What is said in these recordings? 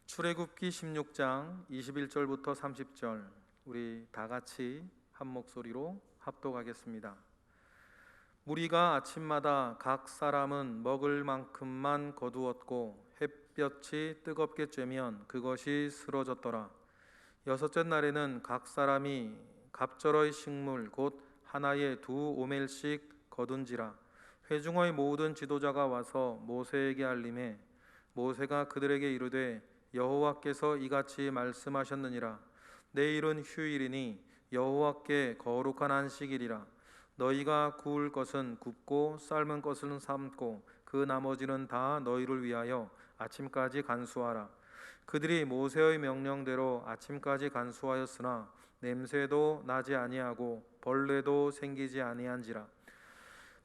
출애굽기 16장 21절부터 30절 우리 다 같이 한 목소리로 합독하겠습니다. 무리가 아침마다 각 사람은 먹을 만큼만 거두었고 햇볕이 뜨겁게 쬐면 그것이 쓰러졌더라. 여섯째 날에는 각 사람이 갑절의 식물 곧 하나에 2오멜씩 거둔지라. 회중의 모든 지도자가 와서 모세에게 알림해 모세가 그들에게 이르되 여호와께서 이같이 말씀하셨느니라. 내일은 휴일이니 여호와께 거룩한 안식일이라. 너희가 구울 것은 굽고 삶은 것은 삶고 그 나머지는 다 너희를 위하여 아침까지 간수하라. 그들이 모세의 명령대로 아침까지 간수하였으나 냄새도 나지 아니하고 벌레도 생기지 아니한지라.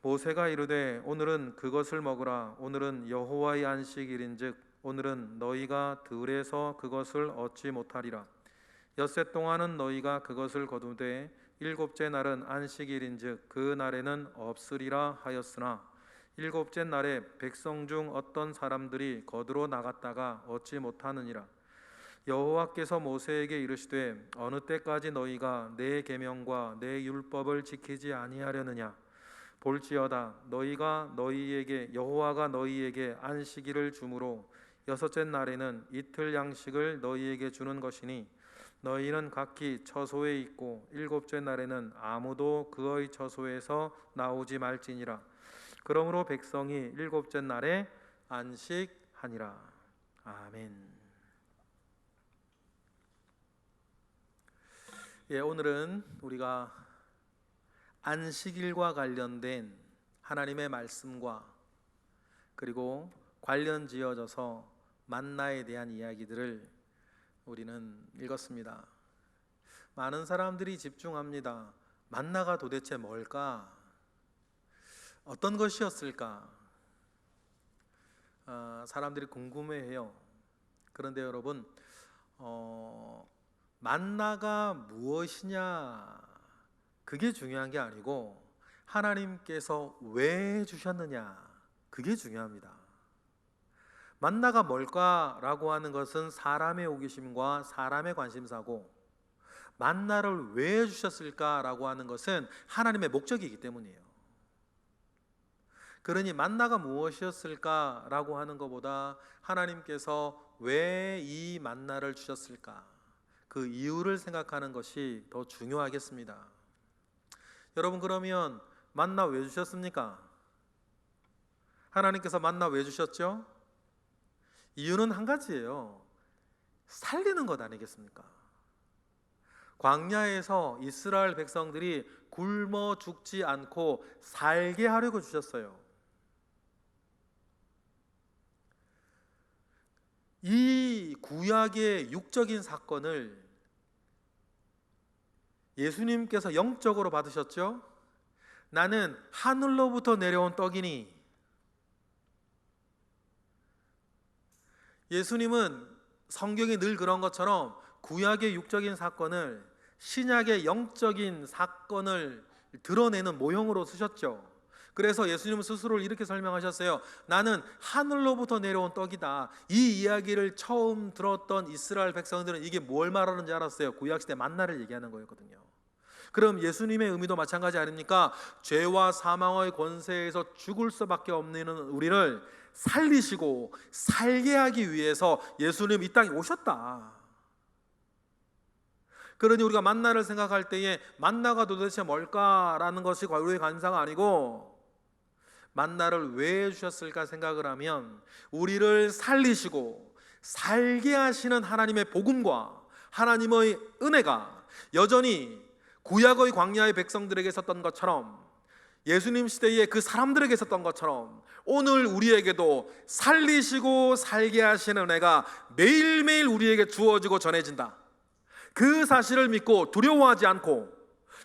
모세가 이르되 오늘은 그것을 먹으라. 오늘은 여호와의 안식일인즉 오늘은 너희가 들에서 그것을 얻지 못하리라. 엿새 동안은 너희가 그것을 거두되 일곱째 날은 안식일인즉 그 날에는 없으리라 하였으나 일곱째 날에 백성 중 어떤 사람들이 거두러 나갔다가 얻지 못하느니라. 여호와께서 모세에게 이르시되 어느 때까지 너희가 내 계명과 내 율법을 지키지 아니하려느냐. 볼지어다 여호와가 너희에게 안식일을 주므로 여섯째 날에는 이틀 양식을 너희에게 주는 것이니 너희는 각기 처소에 있고 일곱째 날에는 아무도 그의 처소에서 나오지 말지니라. 그러므로 백성이 일곱째 날에 안식하니라. 아멘. 오늘은 우리가 안식일과 관련된 하나님의 말씀과 그리고 관련 지어져서 만나에 대한 이야기들을 우리는 읽었습니다. 많은 사람들이 집중합니다. 만나가 도대체 뭘까? 어떤 것이었을까? 사람들이 궁금해해요. 그런데 여러분, 만나가 무엇이냐? 그게 중요한 게 아니고 하나님께서 왜 주셨느냐? 그게 중요합니다. 만나가 뭘까라고 하는 것은 사람의 호기심과 사람의 관심사고 만나를 왜 주셨을까라고 하는 것은 하나님의 목적이기 때문이에요. 그러니 만나가 무엇이었을까라고 하는 것보다 하나님께서 왜 이 만나를 주셨을까 그 이유를 생각하는 것이 더 중요하겠습니다. 여러분, 그러면 만나 왜 주셨습니까? 하나님께서 만나 왜 주셨죠? 이유는 한 가지예요. 살리는 것 아니겠습니까? 광야에서 이스라엘 백성들이 굶어 죽지 않고 살게 하려고 주셨어요. 이 구약의 육적인 사건을 예수님께서 영적으로 받으셨죠? 나는 하늘로부터 내려온 떡이니. 예수님은 성경이 늘 그런 것처럼 구약의 육적인 사건을 신약의 영적인 사건을 드러내는 모형으로 쓰셨죠. 그래서 예수님은 스스로를 이렇게 설명하셨어요. 나는 하늘로부터 내려온 떡이다. 이 이야기를 처음 들었던 이스라엘 백성들은 이게 뭘 말하는지 알았어요. 구약시대 만나를 얘기하는 거였거든요. 그럼 예수님의 의미도 마찬가지 아닙니까? 죄와 사망의 권세에서 죽을 수밖에 없는 우리를 살리시고 살게 하기 위해서 예수님 이 땅에 오셨다. 그러니 우리가 만나를 생각할 때에 만나가 도대체 뭘까라는 것이 우리의 관사가 아니고 만나를 왜 주셨을까 생각을 하면 우리를 살리시고 살게 하시는 하나님의 복음과 하나님의 은혜가 여전히 구약의 광야의 백성들에게 있었던 것처럼 예수님 시대에 그 사람들에게 있었던 것처럼 오늘 우리에게도 살리시고 살게 하시는 은혜가 매일매일 우리에게 주어지고 전해진다. 그 사실을 믿고 두려워하지 않고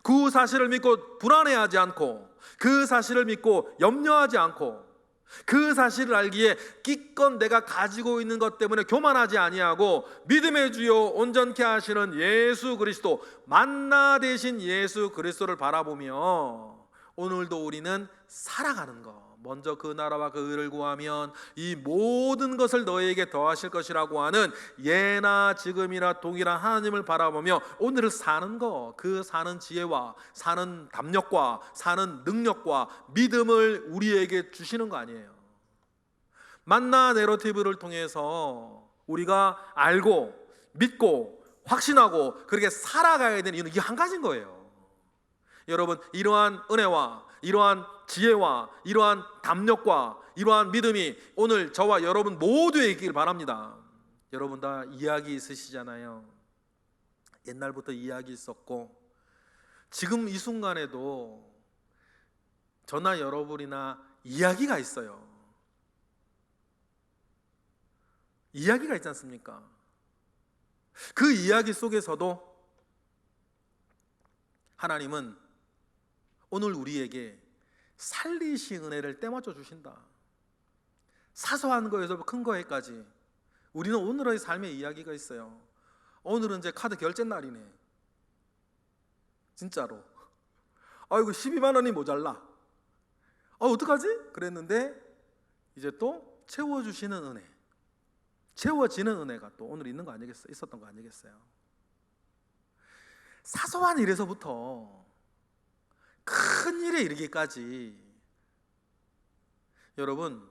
그 사실을 믿고 불안해하지 않고 그 사실을 믿고 염려하지 않고 그 사실을 알기에 기껏 내가 가지고 있는 것 때문에 교만하지 아니하고 믿음의 주요 온전케 하시는 예수 그리스도 만나 되신 예수 그리스도를 바라보며 오늘도 우리는 살아가는 것. 먼저 그 나라와 그 의를 구하면 이 모든 것을 너희에게 더하실 것이라고 하는 예나 지금이나 동일한 하나님을 바라보며 오늘을 사는 거, 그 사는 지혜와 사는 담력과 사는 능력과 믿음을 우리에게 주시는 거 아니에요. 만나 내러티브를 통해서 우리가 알고 믿고 확신하고 그렇게 살아가야 되는 이유는 이 한 가지인 거예요. 여러분, 이러한 은혜와 이러한 지혜와 이러한 담력과 이러한 믿음이 오늘 저와 여러분 모두에게 있기를 바랍니다. 여러분 다 이야기 있으시잖아요. 옛날부터 이야기 있었고 지금 이 순간에도 저나 여러분이나 이야기가 있어요. 이야기가 있지 않습니까? 그 이야기 속에서도 하나님은 오늘 우리에게 살리신 은혜를 떼맞춰 주신다. 사소한 거에서 큰 거에까지 우리는 오늘의 삶의 이야기가 있어요. 오늘은 이제 카드 결제 날이네. 진짜로. 아이고 12만 원이 모자라. 어떡하지? 그랬는데 이제 또 채워주시는 은혜, 채워지는 은혜가 또 오늘 있는 거 아니겠어요? 있었던 거 아니겠어요? 사소한 일에서부터 큰 일에 이르기까지 여러분,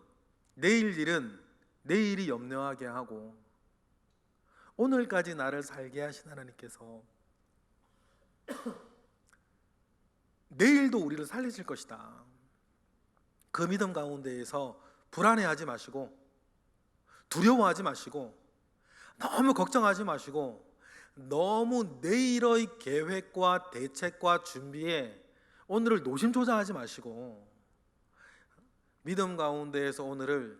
내일 일은 내일이 염려하게 하고 오늘까지 나를 살게 하신 하나님께서 내일도 우리를 살리실 것이다. 그 믿음 가운데에서 불안해하지 마시고 두려워하지 마시고 너무 걱정하지 마시고 너무 내일의 계획과 대책과 준비에 오늘을 노심초사하지 마시고 믿음 가운데에서 오늘을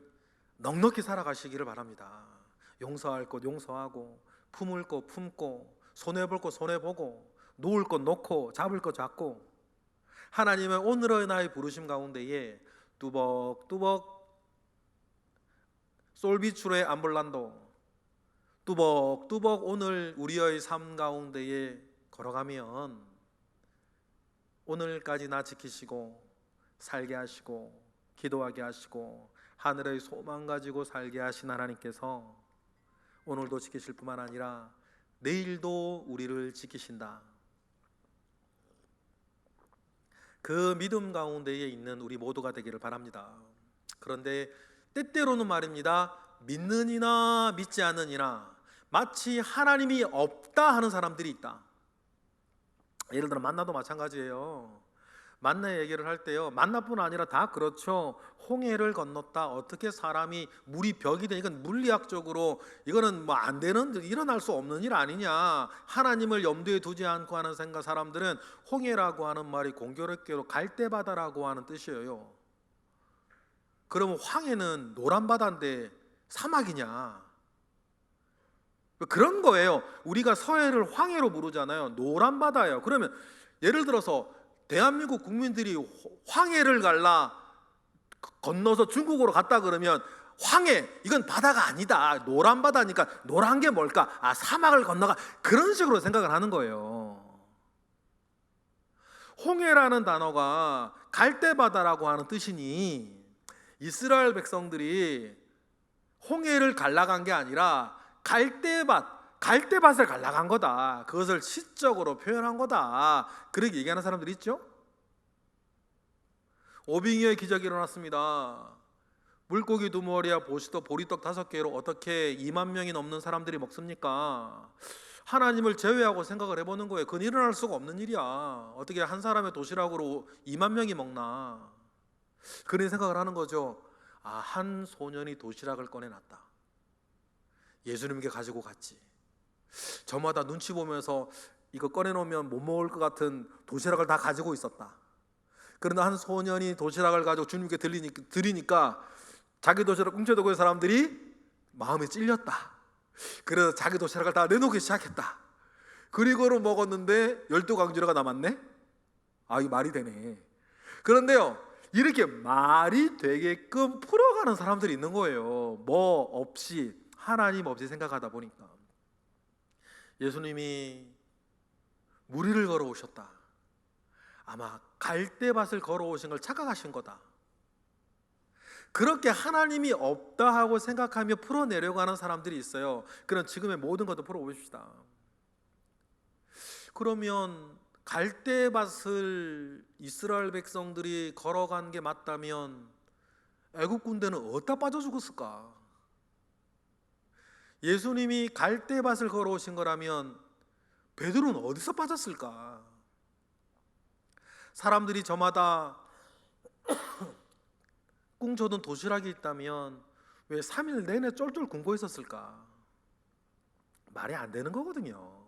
넉넉히 살아가시기를 바랍니다. 용서할 것 용서하고 품을 것 품고 손해볼 것 손해보고 놓을 것 놓고 잡을 것 잡고 하나님의 오늘의 나의 부르심 가운데에 뚜벅뚜벅 솔비추레 암볼란도 뚜벅뚜벅 오늘 우리의 삶 가운데에 걸어가면 오늘까지 나 지키시고 살게 하시고 기도하게 하시고 하늘의 소망 가지고 살게 하신 하나님께서 오늘도 지키실 뿐만 아니라 내일도 우리를 지키신다. 그 믿음 가운데에 있는 우리 모두가 되기를 바랍니다. 그런데 때때로는 말입니다, 믿느니나 믿지 않느니나 마치 하나님이 없다 하는 사람들이 있다. 예를 들어 만나도 마찬가지예요. 만나 얘기를 할 때요, 만나뿐 아니라 다 그렇죠. 홍해를 건넜다. 어떻게 사람이 물이 벽이 되니까 물리학적으로 이거는 뭐 안 되는, 일어날 수 없는 일 아니냐. 하나님을 염두에 두지 않고 하는 생각 사람들은 홍해라고 하는 말이 공교롭게도 갈대바다라고 하는 뜻이에요. 그러면 황해는 노란 바다인데 사막이냐? 그런 거예요. 우리가 서해를 황해로 부르잖아요. 노란 바다예요. 그러면 예를 들어서 대한민국 국민들이 황해를 건너서 중국으로 갔다 그러면 황해, 이건 바다가 아니다. 노란 바다니까 노란 게 뭘까? 아, 사막을 건너가. 그런 식으로 생각을 하는 거예요. 홍해라는 단어가 갈대바다라고 하는 뜻이니 이스라엘 백성들이 홍해를 갈라간 게 아니라 갈대밭을 갈라간 거다. 그것을 시적으로 표현한 거다. 그렇게 얘기하는 사람들이 있죠. 오빙이어의 기적이 일어났습니다. 물고기 2마리와 보리떡 5개로 어떻게 2만 명이 넘는 사람들이 먹습니까? 하나님을 제외하고 생각을 해보는 거예요. 그건 일어날 수가 없는 일이야. 어떻게 한 사람의 도시락으로 2만 명이 먹나? 그런 생각을 하는 거죠. 아, 한 소년이 도시락을 꺼내놨다. 예수님께 가지고 갔지. 저마다 눈치 보면서 이거 꺼내놓으면 못 먹을 것 같은 도시락을 다 가지고 있었다. 그러나 한 소년이 도시락을 가지고 주님께 드리니까 자기 도시락 훔쳐두고 있는 사람들이 마음에 찔렸다. 그래서 자기 도시락을 다 내놓기 시작했다. 그리고는 먹었는데 12강주라가 남았네. 아, 이 말이 되네. 그런데요, 이렇게 말이 되게끔 풀어가는 사람들이 있는 거예요. 뭐 없이, 하나님 없이 생각하다 보니까. 예수님이 무리를 걸어오셨다. 아마 갈대밭을 걸어오신 걸 착각하신 거다. 그렇게 하나님이 없다 하고 생각하며 풀어내려고 하는 사람들이 있어요. 그럼 지금의 모든 것도 풀어봅시다. 그러면 갈대밭을 이스라엘 백성들이 걸어간 게 맞다면 애굽 군대는 어디다 빠져 죽었을까? 예수님이 갈대밭을 걸어오신 거라면 베드로는 어디서 빠졌을까? 사람들이 저마다 꿍쳐둔 도시락이 있다면 왜 3일 내내 쫄쫄 굶고 있었을까? 말이 안 되는 거거든요.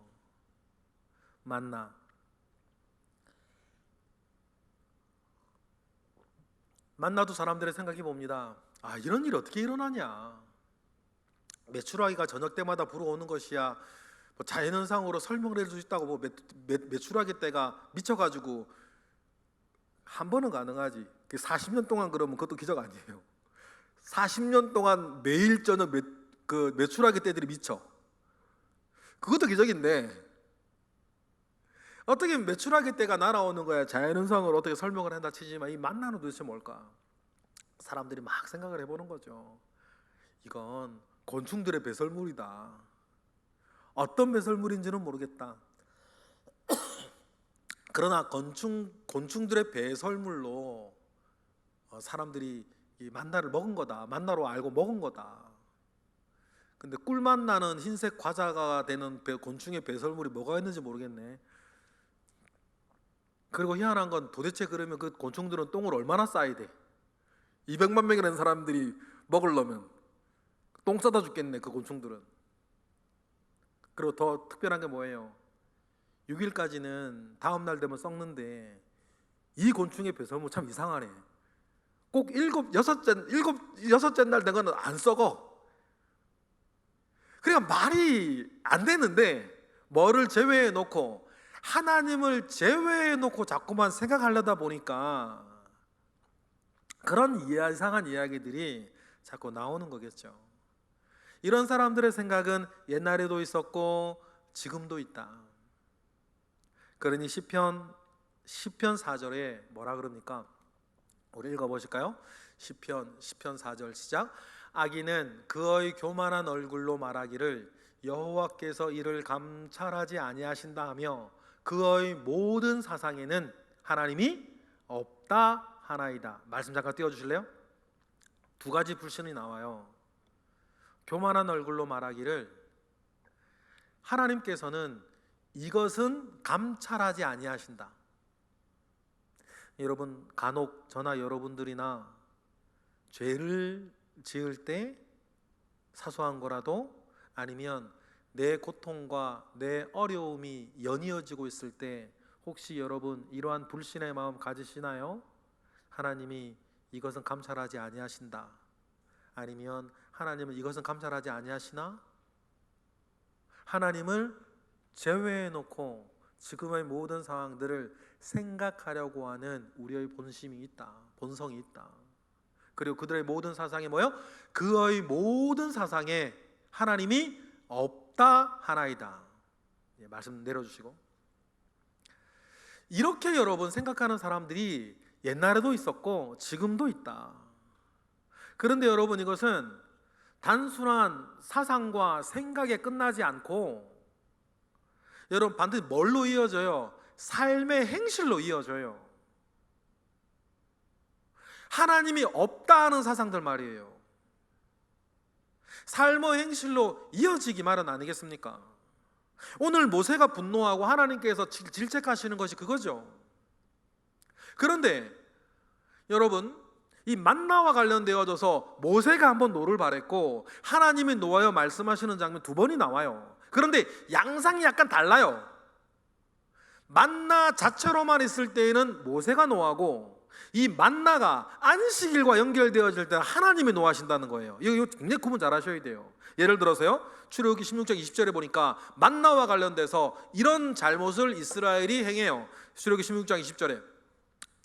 만나도 사람들의 생각이 봅니다. 이런 일이 어떻게 일어나냐? 메추라기가 저녁 때마다 불어오는 것이야 뭐 자연현상으로 설명을 해줄 수 있다고 뭐 메추라기 때가 미쳐가지고 한 번은 가능하지. 40년 동안 그러면 그것도 기적 아니에요. 40년 동안 매일 저녁 메추라기 떼들이 미쳐. 그것도 기적인데 어떻게 메추라기 떼가 날아오는 거야? 자연현상으로 어떻게 설명을 한다 치지만 이 만나는 도대체 뭘까? 사람들이 막 생각을 해보는 거죠. 이건 곤충들의 배설물이다. 어떤 배설물인지는 모르겠다. 그러나 곤충들의 배설물로 사람들이 이 만나를 먹은 거다. 만나로 알고 먹은 거다. 근데 꿀맛 나는 흰색 과자가 되는 곤충의 배설물이 뭐가 있는지 모르겠네. 그리고 희한한 건 도대체 그러면 그 곤충들은 똥을 얼마나 싸야 돼? 200만 명이라는 사람들이 먹으려면 똥 싸다 죽겠네, 그 곤충들은. 그리고 더 특별한 게 뭐예요? 6일까지는 다음 날 되면 썩는데 이 곤충의 배설물 참 이상하네. 꼭 여섯째 날 된 거는 안 썩어. 그러니까 말이 안 되는데 뭐를 제외해 놓고 하나님을 제외해 놓고 자꾸만 생각하려다 보니까 그런 이상한 이야기들이 자꾸 나오는 거겠죠. 이런 사람들의 생각은 옛날에도 있었고 지금도 있다. 그러니 시편 4절에 뭐라 그럽니까? 우리 읽어보실까요? 시편 4절 시작. 악인은 그의 교만한 얼굴로 말하기를 여호와께서 이를 감찰하지 아니하신다 하며 그의 모든 사상에는 하나님이 없다 하나이다. 말씀 잠깐 띄워주실래요? 두 가지 불신이 나와요. 교만한 얼굴로 말하기를 하나님께서는 이것은 감찰하지 아니하신다. 여러분 간혹 저나 여러분들이나 죄를 지을 때 사소한 거라도 아니면 내 고통과 내 어려움이 연이어지고 있을 때 혹시 여러분 이러한 불신의 마음 가지시나요? 하나님이 이것은 감찰하지 아니하신다. 아니면 하나님은 이것은 감찰하지 아니하시나? 하나님을 제외해 놓고 지금의 모든 상황들을 생각하려고 하는 우리의 본성이 있다. 그리고 그들의 모든 사상이 뭐예요? 그의 모든 사상에 하나님이 없다 하나이다. 말씀 내려주시고. 이렇게 여러분 생각하는 사람들이 옛날에도 있었고 지금도 있다. 그런데 여러분 이것은 단순한 사상과 생각에 끝나지 않고 여러분 반드시 뭘로 이어져요? 삶의 행실로 이어져요. 하나님이 없다 하는 사상들 말이에요. 삶의 행실로 이어지기 마련 아니겠습니까? 오늘 모세가 분노하고 하나님께서 질책하시는 것이 그거죠. 그런데 여러분 이 만나와 관련되어져서 모세가 한번 노를 바랬고 하나님이 노하여 말씀하시는 장면 두 번이 나와요. 그런데 양상이 약간 달라요. 만나 자체로만 있을 때에는 모세가 노하고 이 만나가 안식일과 연결되어질 때는 하나님이 노하신다는 거예요. 이거 굉장히 구분 잘 하셔야 돼요. 예를 들어서요 출애굽기 16장 20절에 보니까 만나와 관련돼서 이런 잘못을 이스라엘이 행해요. 출애굽기 16장 20절에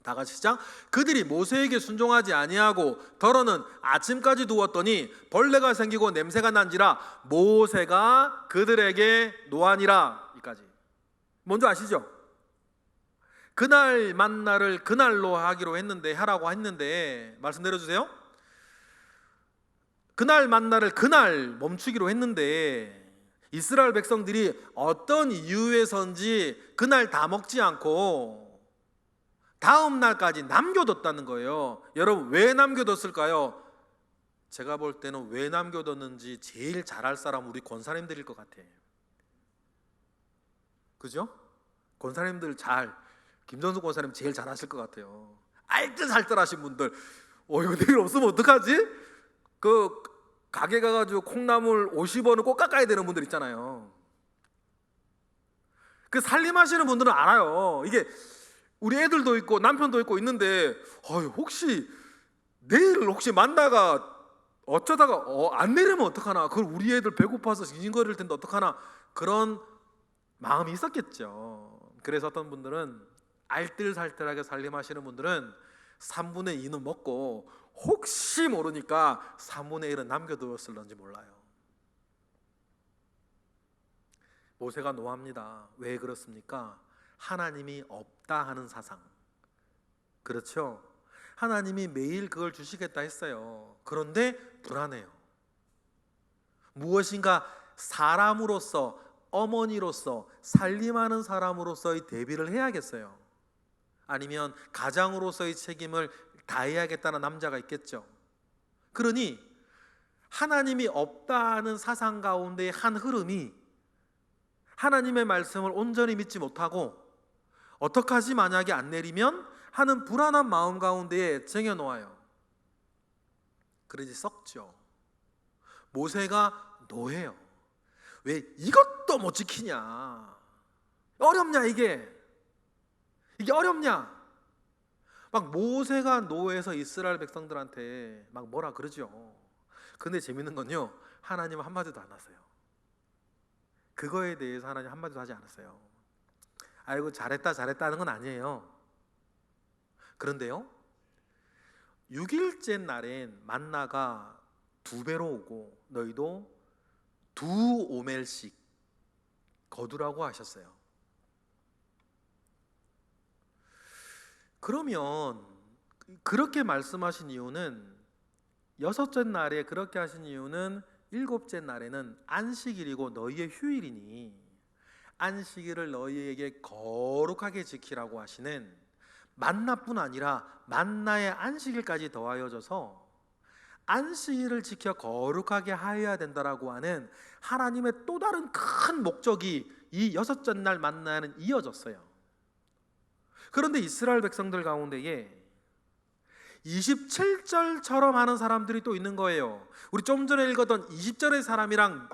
다 같이 시작. 그들이 모세에게 순종하지 아니하고 더러는 아침까지 두었더니 벌레가 생기고 냄새가 난지라 모세가 그들에게 노하니라. 이까지 먼저 아시죠? 그날 만나를 그날로 하라고 했는데 말씀 내려주세요. 그날 만나를 그날 멈추기로 했는데 이스라엘 백성들이 어떤 이유에선지 그날 다 먹지 않고 다음 날까지 남겨뒀다는 거예요. 여러분, 왜 남겨뒀을까요? 제가 볼 때는 왜 남겨뒀는지 제일 잘할 사람 우리 권사님들일 것 같아요. 그죠? 권사님들 김전수 권사님 제일 잘하실 것 같아요. 알뜰살뜰하신 분들, 이거 내일 없으면 어떡하지? 그 가게 가가지고 콩나물 50원을 꼭 깎아야 되는 분들 있잖아요. 그 살림하시는 분들은 알아요. 이게 우리 애들도 있고 남편도 있고 있는데 혹시 내일 만나가 어쩌다가 안 내리면 어떡하나, 그걸 우리 애들 배고파서 징징거릴 텐데 어떡하나, 그런 마음이 있었겠죠. 그래서 어떤 분들은 알뜰살뜰하게 살림하시는 분들은 3분의 2는 먹고 혹시 모르니까 3분의 1은 남겨두었을런지 몰라요. 모세가 노합니다. 왜 그렇습니까? 하나님이 없다 하는 사상. 그렇죠? 하나님이 매일 그걸 주시겠다 했어요. 그런데 불안해요. 무엇인가 사람으로서, 어머니로서, 살림하는 사람으로서의 대비를 해야겠어요. 아니면 가장으로서의 책임을 다해야겠다는 남자가 있겠죠. 그러니 하나님이 없다는 사상 가운데의 한 흐름이 하나님의 말씀을 온전히 믿지 못하고 어떡하지 만약에 안 내리면 하는 불안한 마음 가운데에 쟁여놓아요. 그러지 썩죠. 모세가 노해요. 왜 이것도 못 지키냐? 어렵냐 이게 어렵냐? 막 모세가 노해서 이스라엘 백성들한테 막 뭐라 그러죠. 근데 재밌는 건요, 하나님은 한마디도 안 하세요. 그거에 대해서 하나님 한마디도 하지 않았어요. 아이고 잘했다 하는 건 아니에요. 그런데요, 6일째 날엔 만나가 2배로 오고 너희도 2오멜씩 거두라고 하셨어요. 그러면 그렇게 말씀하신 이유는, 6째 날에 그렇게 하신 이유는 7째 날에는 안식일이고 너희의 휴일이니 안식일을 너희에게 거룩하게 지키라고 하시는 만나뿐 아니라 만나의 안식일까지 더하여져서 안식일을 지켜 거룩하게 하여야 된다라고 하는 하나님의 또 다른 큰 목적이 이 6째 날 만나는 이어졌어요. 그런데 이스라엘 백성들 가운데에 27절처럼 하는 사람들이 또 있는 거예요. 우리 좀 전에 읽었던 20절의 사람이랑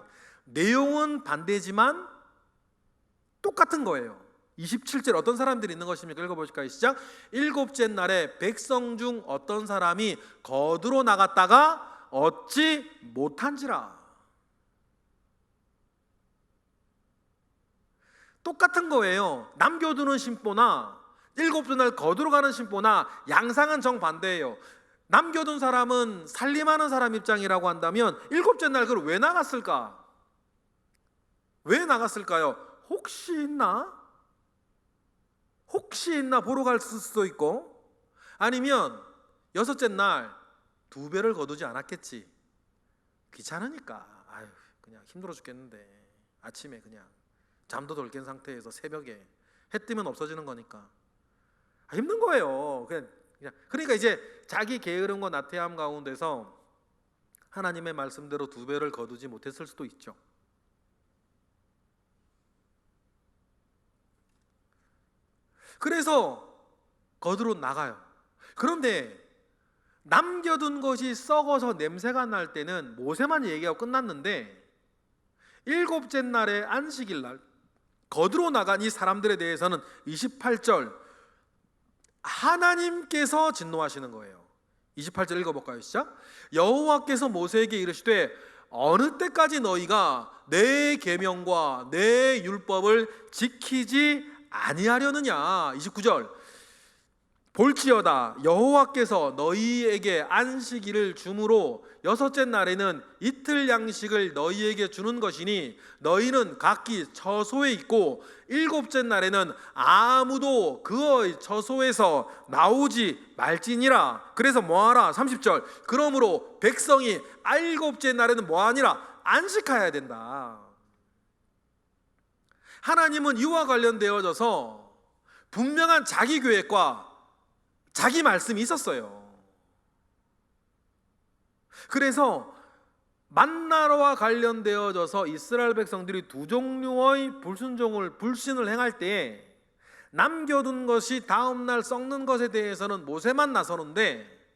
내용은 반대지만 똑같은 거예요. 27절 어떤 사람들이 있는 것입니까? 읽어보실까요? 시작. 7째 날에 백성 중 어떤 사람이 거두러 나갔다가 얻지 못한지라. 똑같은 거예요. 남겨두는 심보나 7째 날 거두러 가는 심보나 양상은 정반대예요. 남겨둔 사람은 살림하는 사람 입장이라고 한다면 7째 날 그걸 왜 나갔을까? 왜 나갔을까요? 혹시 있나 보러 갈 수도 있고, 아니면 6째 날 2배를 거두지 않았겠지. 귀찮으니까 그냥 힘들어 죽겠는데 아침에 그냥 잠도 덜 깬 상태에서 새벽에 해 뜨면 없어지는 거니까 힘든 거예요. 그러니까 이제 자기 게으름과 나태함 가운데서 하나님의 말씀대로 2배를 거두지 못했을 수도 있죠. 그래서 거두러 나가요. 그런데 남겨둔 것이 썩어서 냄새가 날 때는 모세만 얘기하고 끝났는데 7째 날에 안식일 날 거두러 나간 이 사람들에 대해서는 28절 하나님께서 진노하시는 거예요. 28절 읽어볼까요? 시작. 여호와께서 모세에게 이르시되 어느 때까지 너희가 내 계명과 내 율법을 지키지 아니하려느냐. 29절 볼지어다 여호와께서 너희에게 안식일을 주므로 여섯째 날에는 이틀 양식을 너희에게 주는 것이니 너희는 각기 처소에 있고 일곱째 날에는 아무도 그의 처소에서 나오지 말지니라. 그래서 뭐하라? 30절 그러므로 백성이 일곱째 날에는 뭐하니라? 안식하여야 된다. 하나님은 이와 관련되어져서 분명한 자기 계획과 자기 말씀이 있었어요. 그래서 만나와 관련되어져서 이스라엘 백성들이 두 종류의 불신을 행할 때에 남겨둔 것이 다음날 썩는 것에 대해서는 모세만 나서는데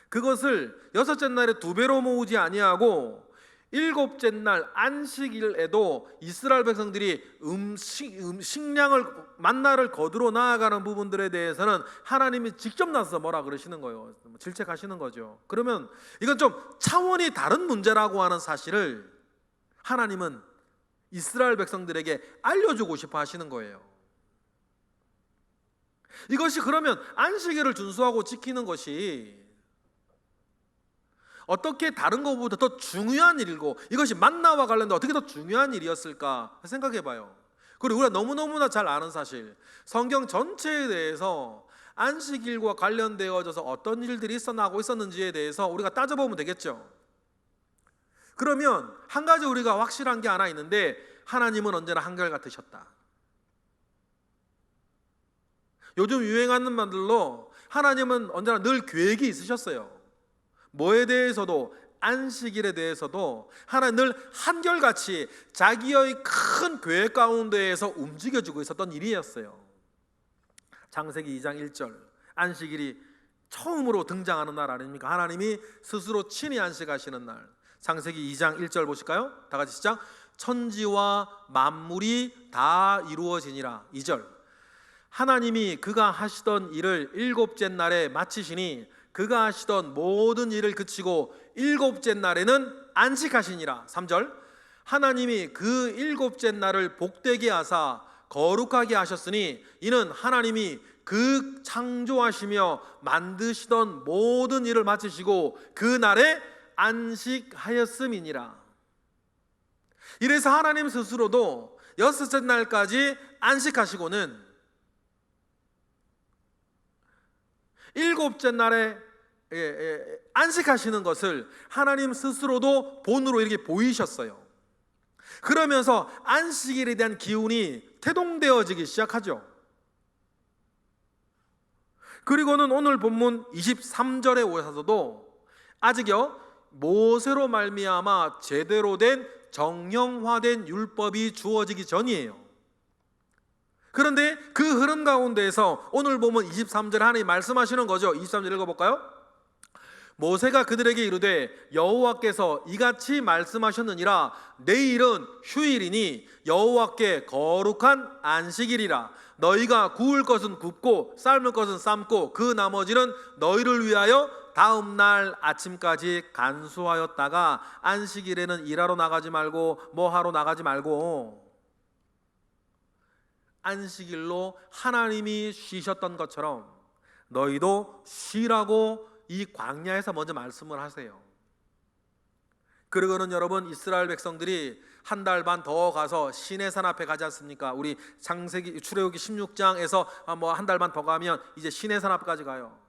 그것을 여섯째 날에 두 배로 모으지 아니하고 일곱째 날 안식일에도 이스라엘 백성들이 식량을 만나를 거두러 나아가는 부분들에 대해서는 하나님이 직접 나서서 뭐라 그러시는 거예요. 질책하시는 거죠. 그러면 이건 좀 차원이 다른 문제라고 하는 사실을 하나님은 이스라엘 백성들에게 알려주고 싶어 하시는 거예요. 이것이 그러면 안식일을 준수하고 지키는 것이 어떻게 다른 것보다 더 중요한 일이고 이것이 만나와 관련된 어떻게 더 중요한 일이었을까 생각해 봐요. 그리고 우리가 너무너무나 잘 아는 사실, 성경 전체에 대해서 안식일과 관련되어져서 어떤 일들이 있었나고 있었는지에 대해서 우리가 따져보면 되겠죠. 그러면 한 가지 우리가 확실한 게 하나 있는데 하나님은 언제나 한결같으셨다. 요즘 유행하는 말들로 하나님은 언제나 늘 계획이 있으셨어요. 뭐에 대해서도 안식일에 대해서도 하나님 늘 한결같이 자기의 큰 계획 가운데에서 움직여주고 있었던 일이었어요. 창세기 2장 1절 안식일이 처음으로 등장하는 날 아닙니까? 하나님이 스스로 친히 안식하시는 날. 창세기 2장 1절 보실까요? 다 같이 시작. 천지와 만물이 다 이루어지니라. 2절 하나님이 그가 하시던 일을 일곱째 날에 마치시니 그가 하시던 모든 일을 그치고 일곱째 날에는 안식하시니라. 3절 하나님이 그 일곱째 날을 복되게 하사 거룩하게 하셨으니 이는 하나님이 그 창조하시며 만드시던 모든 일을 마치시고 그 날에 안식하였음이니라. 이래서 하나님 스스로도 여섯째 날까지 안식하시고는 일곱째 날에 안식하시는 것을 하나님 스스로도 본으로 이렇게 보이셨어요. 그러면서 안식일에 대한 기운이 태동되어지기 시작하죠. 그리고는 오늘 본문 23절에 오셔서도 아직요 모세로 말미암아 제대로 된 정형화된 율법이 주어지기 전이에요. 그런데 그 흐름 가운데에서 오늘 보면 23절 하나님 말씀하시는 거죠. 23절 읽어볼까요? 모세가 그들에게 이르되 여호와께서 이같이 말씀하셨느니라 내일은 휴일이니 여호와께 거룩한 안식일이라 너희가 구울 것은 굽고 삶을 것은 삶고 그 나머지는 너희를 위하여 다음 날 아침까지 간수하였다가 안식일에는 일하러 나가지 말고 뭐 하러 나가지 말고 안식일로 하나님이 쉬셨던 것처럼 너희도 쉬라고 이 광야에서 먼저 말씀을 하세요. 그리고는 여러분 이스라엘 백성들이 한 달 반 더 가서 시내산 앞에 가지 않습니까? 우리 창세기 출애굽기 16장에서 뭐 한 달 반 더 가면 이제 시내산 앞까지 가요.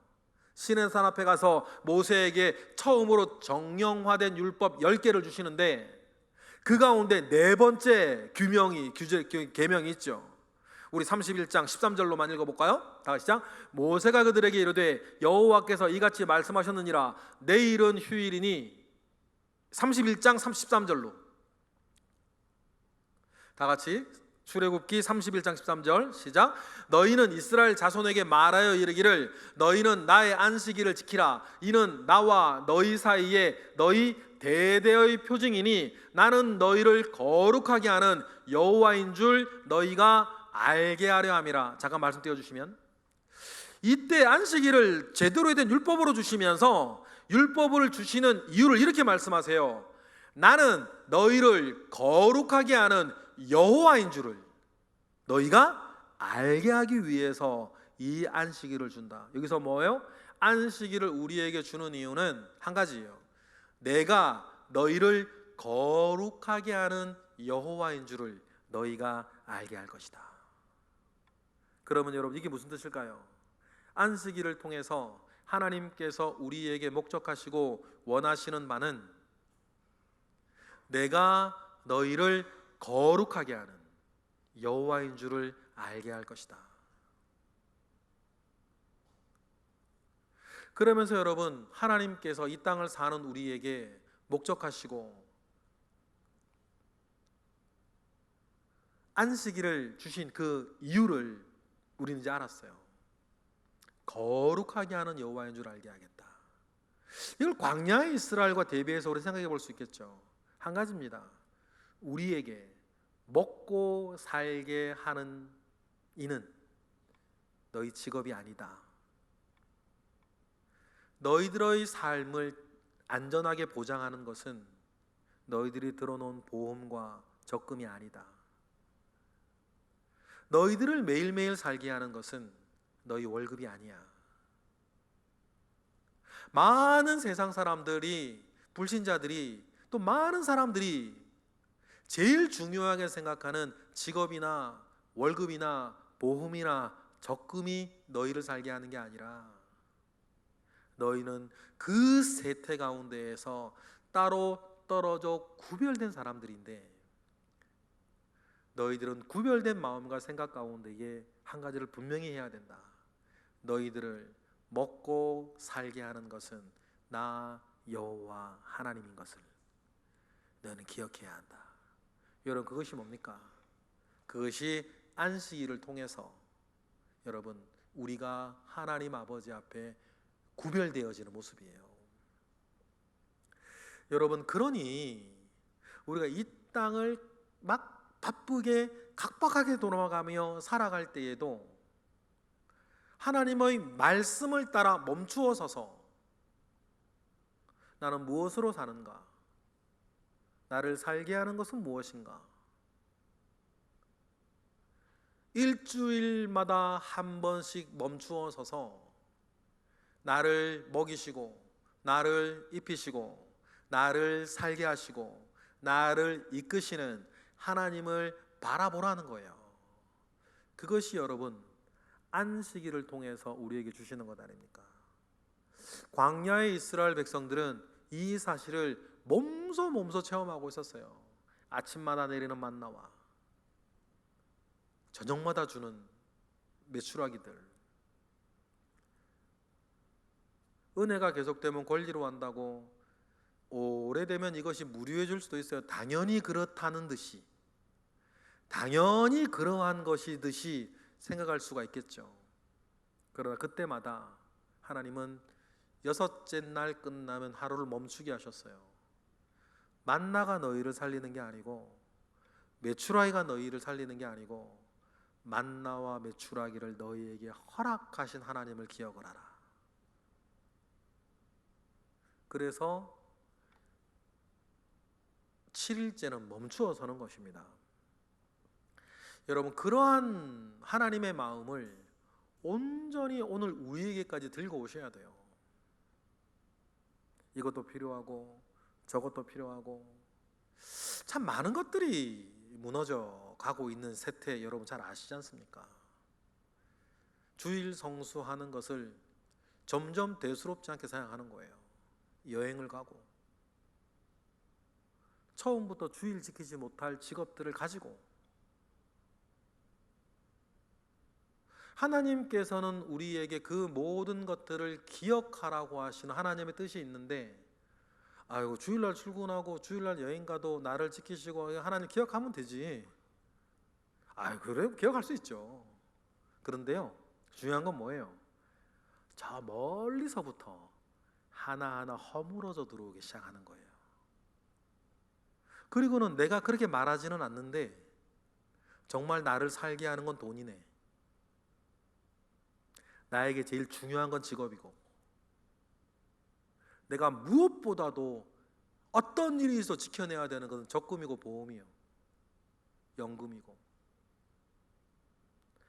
시내산 앞에 가서 모세에게 처음으로 정형화된 율법 10개를 주시는데 그 가운데 네 번째 계명이 있죠. 우리 31장 13절로만 읽어볼까요? 다 같이 시작. 모세가 그들에게 이르되 여호와께서 이같이 말씀하셨느니라 내일은 휴일이니 31장 33절로 다 같이 출애굽기 31장 13절 시작. 너희는 이스라엘 자손에게 말하여 이르기를 너희는 나의 안식일을 지키라 이는 나와 너희 사이에 너희 대대의 표징이니 나는 너희를 거룩하게 하는 여호와인 줄 너희가 알게 하려 함이라. 잠깐 말씀 띄워주시면 이때 안식일을 제대로 된 율법으로 주시면서 율법을 주시는 이유를 이렇게 말씀하세요. 나는 너희를 거룩하게 하는 여호와인 줄을 너희가 알게 하기 위해서 이 안식일을 준다. 여기서 뭐예요? 안식일을 우리에게 주는 이유는 한 가지예요. 내가 너희를 거룩하게 하는 여호와인 줄을 너희가 알게 할 것이다. 그러면 여러분, 이게 무슨 뜻일까요? 안식일을 통해서 하나님께서 우리에게 목적하시고 원하시는 바는 내가 너희를 거룩하게 하는 여호와인 줄을 알게 할 것이다. 그러면서 여러분, 하나님께서 이 땅을 사는 우리에게 목적하시고 안식일을 주신 그 이유를 우리는 이제 알았어요. 거룩하게 하는 여호와인 줄 알게 하겠다. 이걸 광야의 이스라엘과 대비해서 우리 생각해 볼 수 있겠죠. 한 가지입니다. 우리에게 먹고 살게 하는 이는 너희 직업이 아니다. 너희들의 삶을 안전하게 보장하는 것은 너희들이 들어놓은 보험과 적금이 아니다. 너희들을 매일매일 살게 하는 것은 너희 월급이 아니야. 많은 세상 사람들이, 불신자들이, 또 많은 사람들이 제일 중요하게 생각하는 직업이나 월급이나 보험이나 적금이 너희를 살게 하는 게 아니라 너희는 그 세태 가운데에서 따로 떨어져 구별된 사람들인데, 너희들은 구별된 마음과 생각 가운데에 한 가지를 분명히 해야 된다. 너희들을 먹고 살게 하는 것은 나 여호와 하나님인 것을 너는 기억해야 한다. 여러분, 그것이 뭡니까? 그것이 안식일을 통해서 여러분, 우리가 하나님 아버지 앞에 구별되어지는 모습이에요. 여러분, 그러니 우리가 이 땅을 막 바쁘게 각박하게 돌아가며 살아갈 때에도 하나님의 말씀을 따라 멈추어 서서 나는 무엇으로 사는가? 나를 살게 하는 것은 무엇인가? 일주일마다 한 번씩 멈추어 서서 나를 먹이시고 나를 입히시고 나를 살게 하시고 나를 이끄시는 하나님을 바라보라는 거예요. 그것이 여러분 안식일을 통해서 우리에게 주시는 것 아닙니까? 광야의 이스라엘 백성들은 이 사실을 몸소 체험하고 있었어요. 아침마다 내리는 만나와 저녁마다 주는 메추라기들, 은혜가 계속되면 권리로 한다고 오래되면 이것이 무료해질 수도 있어요. 당연히 그렇다는 듯이, 당연히 그러한 것이듯이 생각할 수가 있겠죠. 그러나 그때마다 하나님은 여섯째 날 끝나면 하루를 멈추게 하셨어요. 만나가 너희를 살리는 게 아니고, 메추라기가 너희를 살리는 게 아니고, 만나와 메추라기를 너희에게 허락하신 하나님을 기억을 하라. 그래서 7일째는 멈추어 서는 것입니다. 여러분, 그러한 하나님의 마음을 온전히 오늘 우리에게까지 들고 오셔야 돼요. 이것도 필요하고 저것도 필요하고, 참 많은 것들이 무너져 가고 있는 세태 여러분 잘 아시지 않습니까? 주일 성수하는 것을 점점 대수롭지 않게 생각하는 거예요. 여행을 가고 처음부터 주일 지키지 못할 직업들을 가지고, 하나님께서는 우리에게 그 모든 것들을 기억하라고 하시는 하나님의 뜻이 있는데, 아이고 주일날 출근하고 주일날 여행 가도 나를 지키시고 하나님 기억하면 되지. 아이고 그래 기억할 수 있죠. 그런데요, 중요한 건 뭐예요? 저 멀리서부터 하나하나 허물어져 들어오기 시작하는 거예요. 그리고는 내가 그렇게 말하지는 않는데 정말 나를 살게 하는 건 돈이네, 나에게 제일 중요한 건 직업이고, 내가 무엇보다도 어떤 일이 있어 지켜내야 되는 것은 적금이고 보험이요, 연금이고,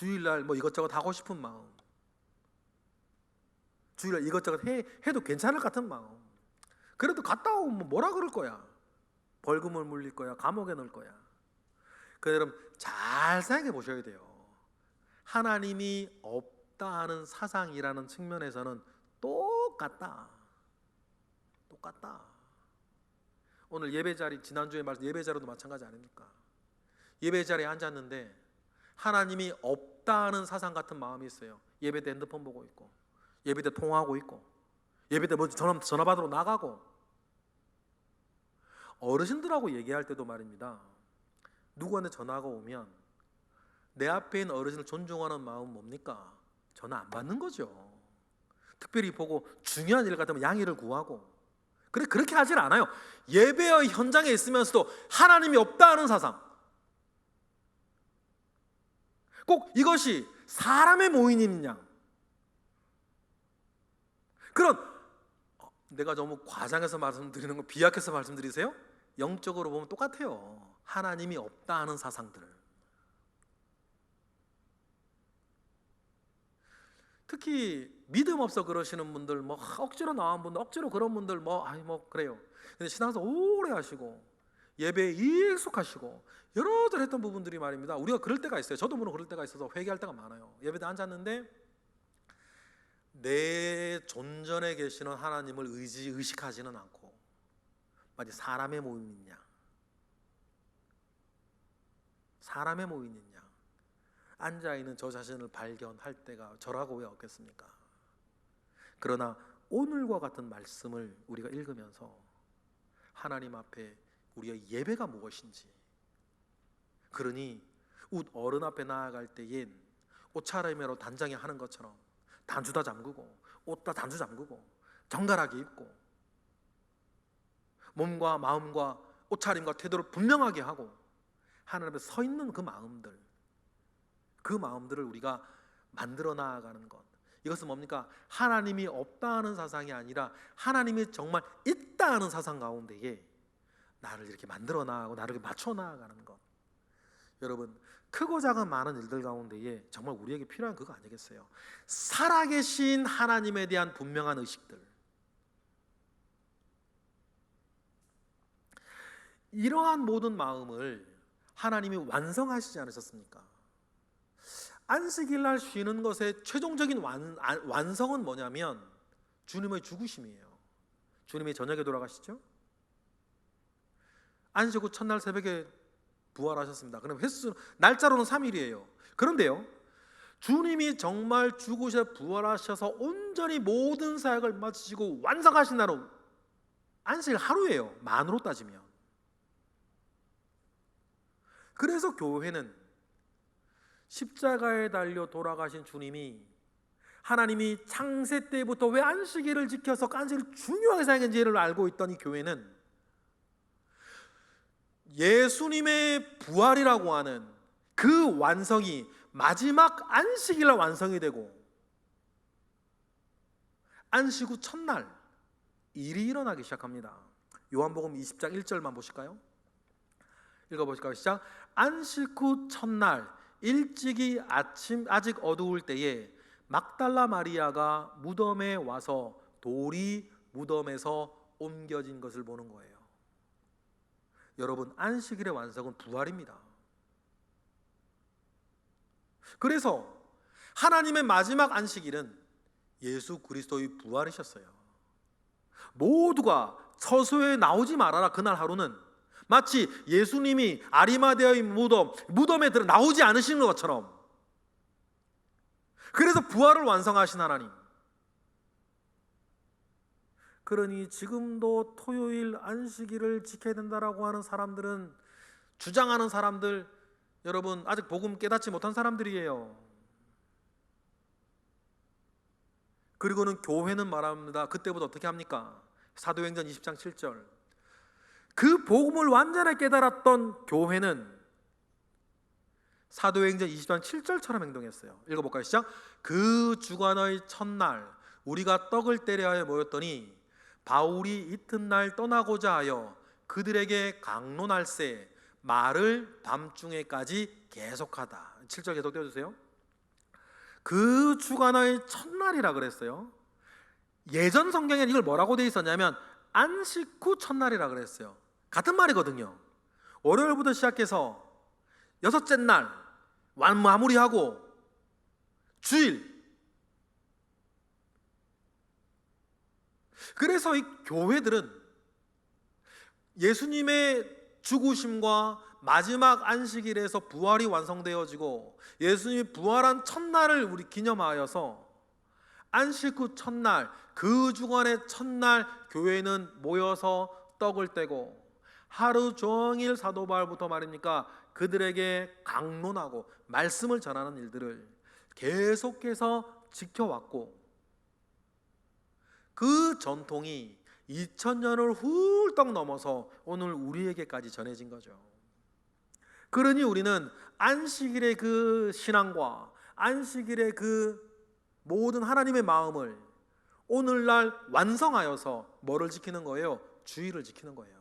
주일날 뭐 이것저것 하고 싶은 마음, 주일날 이것저것 해도 괜찮을 것 같은 마음. 그래도 갔다 오면 뭐라 그럴 거야? 벌금을 물릴 거야? 감옥에 넣을 거야? 그래서 여러분 잘 생각해 보셔야 돼요. 하나님이 없다 하는 사상이라는 측면에서는 똑같다. 오늘 예배 자리, 지난주에 말씀 예배 자리도 마찬가지 아닙니까? 예배 자리에 앉았는데 하나님이 없다 하는 사상 같은 마음이 있어요. 예배 때 핸드폰 보고 있고, 예배 때 통화하고 있고, 예배 때 뭐 전화 받으러 나가고. 어르신들하고 얘기할 때도 말입니다. 누구한테 전화가 오면 내 앞에 있는 어르신을 존중하는 마음은 뭡니까? 전화 안 받는 거죠. 특별히 보고 중요한 일 같으면 양해를 구하고. 그렇게 하질 않아요. 예배의 현장에 있으면서도 하나님이 없다 하는 사상. 꼭 이것이 사람의 모임인 양. 그런 내가 너무 과장해서 말씀드리는 거, 비약해서 말씀드리세요? 영적으로 보면 똑같아요. 하나님이 없다 하는 사상들. 특히 믿음 없어 그러시는 분들, 뭐 억지로 나온 분들, 억지로 그런 분들, 뭐 그래요. 근데 신앙생활 오래 하시고 예배에 익숙하시고 여러저러 했던 부분들이 말입니다. 우리가 그럴 때가 있어요. 저도 물론 그럴 때가 있어서 회개할 때가 많아요. 예배대 앉았는데 내 존전에 계시는 하나님을 의식하지는 않고 마치 사람의 모임이냐, 사람의 모임이냐 앉아있는 저 자신을 발견할 때가 저라고 왜 없겠습니까? 그러나 오늘과 같은 말씀을 우리가 읽으면서 하나님 앞에 우리의 예배가 무엇인지, 그러니 어른 앞에 나아갈 때엔 옷차림으로 단장에 하는 것처럼 단추 다 잠그고 옷 다 단추 잠그고 정갈하게 입고 몸과 마음과 옷차림과 태도를 분명하게 하고 하나님 앞에 서 있는 그 마음들을 우리가 만들어 나아가는 것, 이것은 뭡니까? 하나님이 없다 하는 사상이 아니라 하나님이 정말 있다 하는 사상 가운데에 나를 이렇게 만들어 나가고 나를 맞춰 나아가는 것. 여러분, 크고 작은 많은 일들 가운데에 정말 우리에게 필요한 그거 아니겠어요? 살아계신 하나님에 대한 분명한 의식들. 이러한 모든 마음을 하나님이 완성하시지 않으셨습니까? 안식일날 쉬는 것의 최종적인 완성은 뭐냐면 주님의 죽으심이에요. 주님이 저녁에 돌아가시죠? 안식 후 첫날 새벽에 부활하셨습니다. 그럼 날짜로는 3일이에요. 그런데요, 주님이 정말 죽으셔 부활하셔서 온전히 모든 사역을 마치시고 완성하신 날은 안식일 하루예요. 만으로 따지면. 그래서 교회는 십자가에 달려 돌아가신 주님이, 하나님이 창세 때부터 왜 안식일을 지켜서 안식일을 중요하게 생각했는지를 알고 있던 이 교회는 예수님의 부활이라고 하는 그 완성이 마지막 안식일날 완성이 되고 안식 후 첫날 일이 일어나기 시작합니다. 요한복음 20장 1절만 보실까요? 읽어보실까요? 시작. 안식 후 첫날 일찍이 아침 아직 어두울 때에 막달라 마리아가 무덤에 와서 돌이 무덤에서 옮겨진 것을 보는 거예요. 여러분, 안식일의 완성은 부활입니다. 그래서 하나님의 마지막 안식일은 예수 그리스도의 부활이셨어요. 모두가 처소에 나오지 말아라. 그날 하루는 마치 예수님이 아리마대의 무덤에 들어 나오지 않으신 것처럼, 그래서 부활을 완성하신 하나님. 그러니 지금도 토요일 안식일을 지켜야 된다라고 하는 사람들은, 주장하는 사람들, 여러분 아직 복음 깨닫지 못한 사람들이에요. 그리고는 교회는 말합니다. 그때부터 어떻게 합니까? 사도행전 20장 7절. 그 복음을 완전히 깨달았던 교회는 사도행전 20장 7절처럼 행동했어요. 읽어볼까요? 시작. 그 주간의 첫날 우리가 떡을 떼려 하여 모였더니 바울이 이튿날 떠나고자 하여 그들에게 강론할세 말을 밤중에까지 계속하다. 7절 계속 떼어주세요. 그 주간의 첫날이라 그랬어요. 예전 성경에는 이걸 뭐라고 돼 있었냐면 안식 후 첫날이라 그랬어요. 같은 말이거든요. 월요일부터 시작해서 여섯째 날 마무리하고 주일. 그래서 이 교회들은 예수님의 죽으심과 마지막 안식일에서 부활이 완성되어지고 예수님이 부활한 첫날을 우리 기념하여서 안식 후 첫날, 그 주간의 첫날 교회는 모여서 떡을 떼고 하루 종일 사도 바울부터 말입니까? 그들에게 강론하고 말씀을 전하는 일들을 계속해서 지켜왔고, 그 전통이 2000년을 훌떡 넘어서 오늘 우리에게까지 전해진 거죠. 그러니 우리는 안식일의 그 신앙과 안식일의 그 모든 하나님의 마음을 오늘날 완성하여서 뭐를 지키는 거예요? 주일을 지키는 거예요.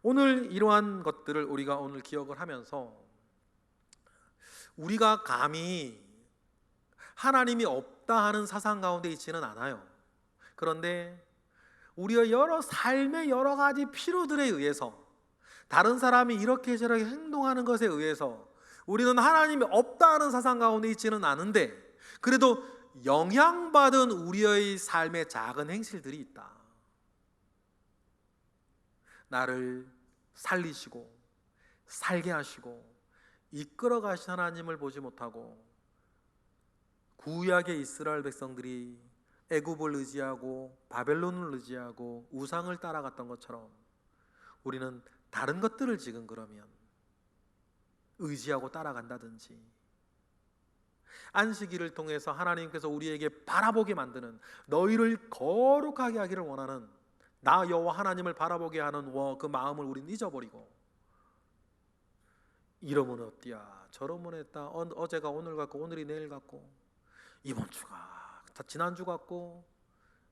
오늘 이러한 것들을 우리가 오늘 기억을 하면서 우리가 감히 하나님이 없다 하는 사상 가운데 있지는 않아요. 그런데 우리의 삶의 여러 가지 필요들에 의해서, 다른 사람이 이렇게 저렇게 행동하는 것에 의해서 우리는 하나님이 없다 하는 사상 가운데 있지는 않은데, 그래도 영향받은 우리의 삶의 작은 행실들이 있다. 나를 살리시고 살게 하시고 이끌어 가신 하나님을 보지 못하고 구약의 이스라엘 백성들이 애굽을 의지하고 바벨론을 의지하고 우상을 따라갔던 것처럼 우리는 다른 것들을 지금 그러면 의지하고 따라간다든지, 안식일을 통해서 하나님께서 우리에게 바라보게 만드는, 너희를 거룩하게 하기를 원하는 나 여호와 하나님을 바라보게 하는 그 마음을 우리는 잊어버리고, 이러면 어때야 저러면 했다, 어제가 오늘 같고 오늘이 내일 같고 이번 주가 지난주 같고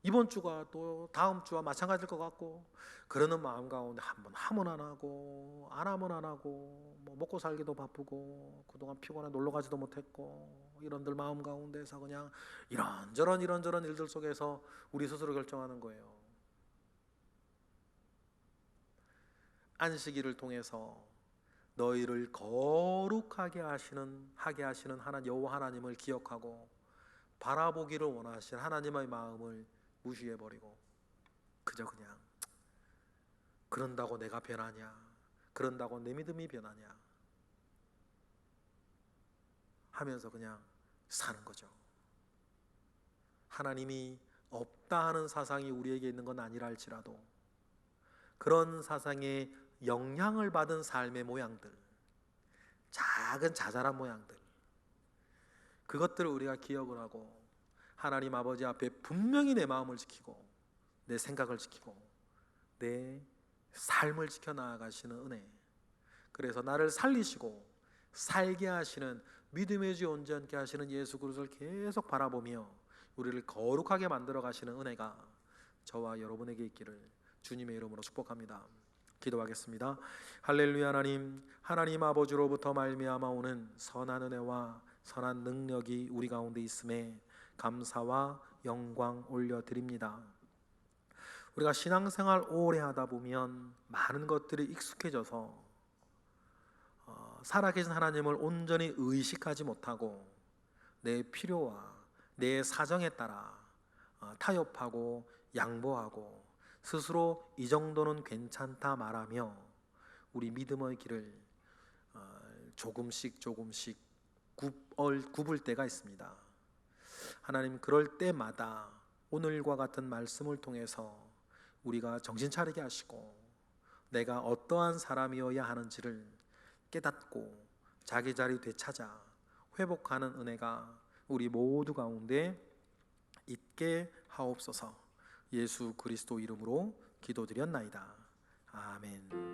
이번 주가 또 다음 주와 마찬가지일 것 같고, 그러는 마음 가운데 한번 하면 안 하고 안 하면 안 하고, 뭐 먹고 살기도 바쁘고 그동안 피곤해 놀러 가지도 못했고, 이런들 마음 가운데서 그냥 이런저런 일들 속에서 우리 스스로 결정하는 거예요. 안식일을 통해서 너희를 거룩하게 하시는 하나님 여호와 하나님을 기억하고 바라보기를 원하시는 하나님의 마음을 무시해버리고 그저 그냥 그런다고 내가 변하냐, 그런다고 내 믿음이 변하냐 하면서 그냥 사는 거죠. 하나님이 없다 하는 사상이 우리에게 있는 건 아니라 할지라도 그런 사상에 영향을 받은 삶의 모양들, 작은 자잘한 모양들, 그것들을 우리가 기억을 하고 하나님 아버지 앞에 분명히 내 마음을 지키고 내 생각을 지키고 내 삶을 지켜나가시는 은혜, 그래서 나를 살리시고 살게 하시는 믿음의 주 온전케 하시는 예수 그리스도를 계속 바라보며 우리를 거룩하게 만들어 가시는 은혜가 저와 여러분에게 있기를 주님의 이름으로 축복합니다. 기도하겠습니다. 할렐루야. 하나님 아버지로부터 말미암아 오는 선한 은혜와 선한 능력이 우리 가운데 있음에 감사와 영광 올려드립니다. 우리가 신앙생활 오래 하다 보면 많은 것들이 익숙해져서 살아계신 하나님을 온전히 의식하지 못하고 내 필요와 내 사정에 따라 타협하고 양보하고 스스로 이 정도는 괜찮다 말하며 우리 믿음의 길을 조금씩 굽을 때가 있습니다. 하나님, 그럴 때마다 오늘과 같은 말씀을 통해서 우리가 정신 차리게 하시고 내가 어떠한 사람이어야 하는지를 깨닫고 자기 자리 되찾아 회복하는 은혜가 우리 모두 가운데 있게 하옵소서. 예수 그리스도 이름으로 기도드렸나이다. 아멘.